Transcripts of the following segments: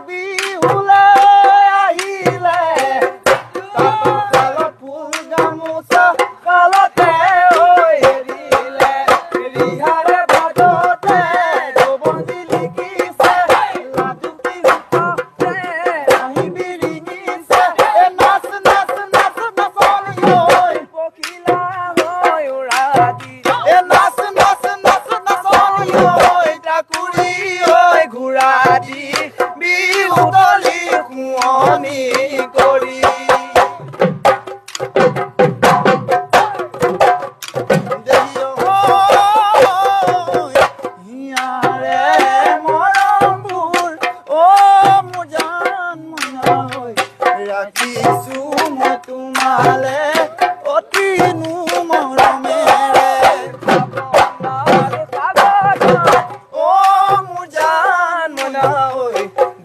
বিহুলে আহিলে তাঁতৰ ফুল গামোচা কালতে এৰিলে ৰিহাৰে ভাদতে যৌৱন জিলিকিছে লাজুকী ৰূপতে আহিবি ৰিঙিছে নাচ নাচ নাচ নাচনি ঐ পখিলা হৈ উৰা দি নাচ নাচ নাচ নাচনি ঐ টাকুৰি ঐ ঘোঁৰা দি বিহু দলি শুৱনি কৰি ৰাখিছো মই তোমালে অতিনো মৰমেৰে অ মোৰ জান মনা ঐ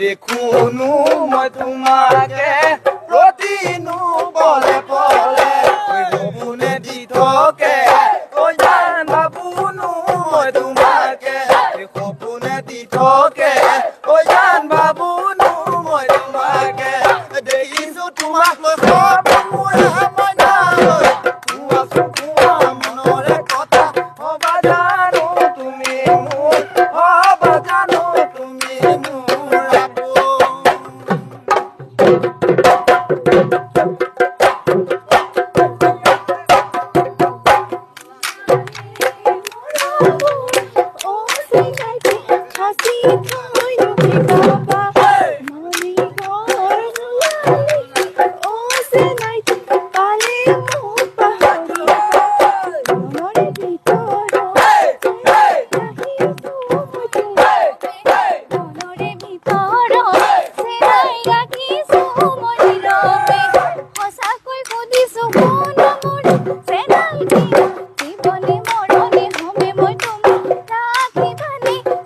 দেখোনো মই তোমাকে প্ৰতিনো পলে পলে সপোনে দি থাকে ঐ জান ভাবোনো মই তোমাকে সপোনে দি থাকে ঐ জান ভাবোনো মই তোমাকে দেখিছো তোমাক লৈ সপোন মইনা মনৰে কথা হবা জানো তুমি মোৰ হবা জানো তুমি মোৰ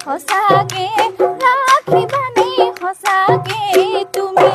সঁচাকে ৰাখিবানে সঁচাকে তুমি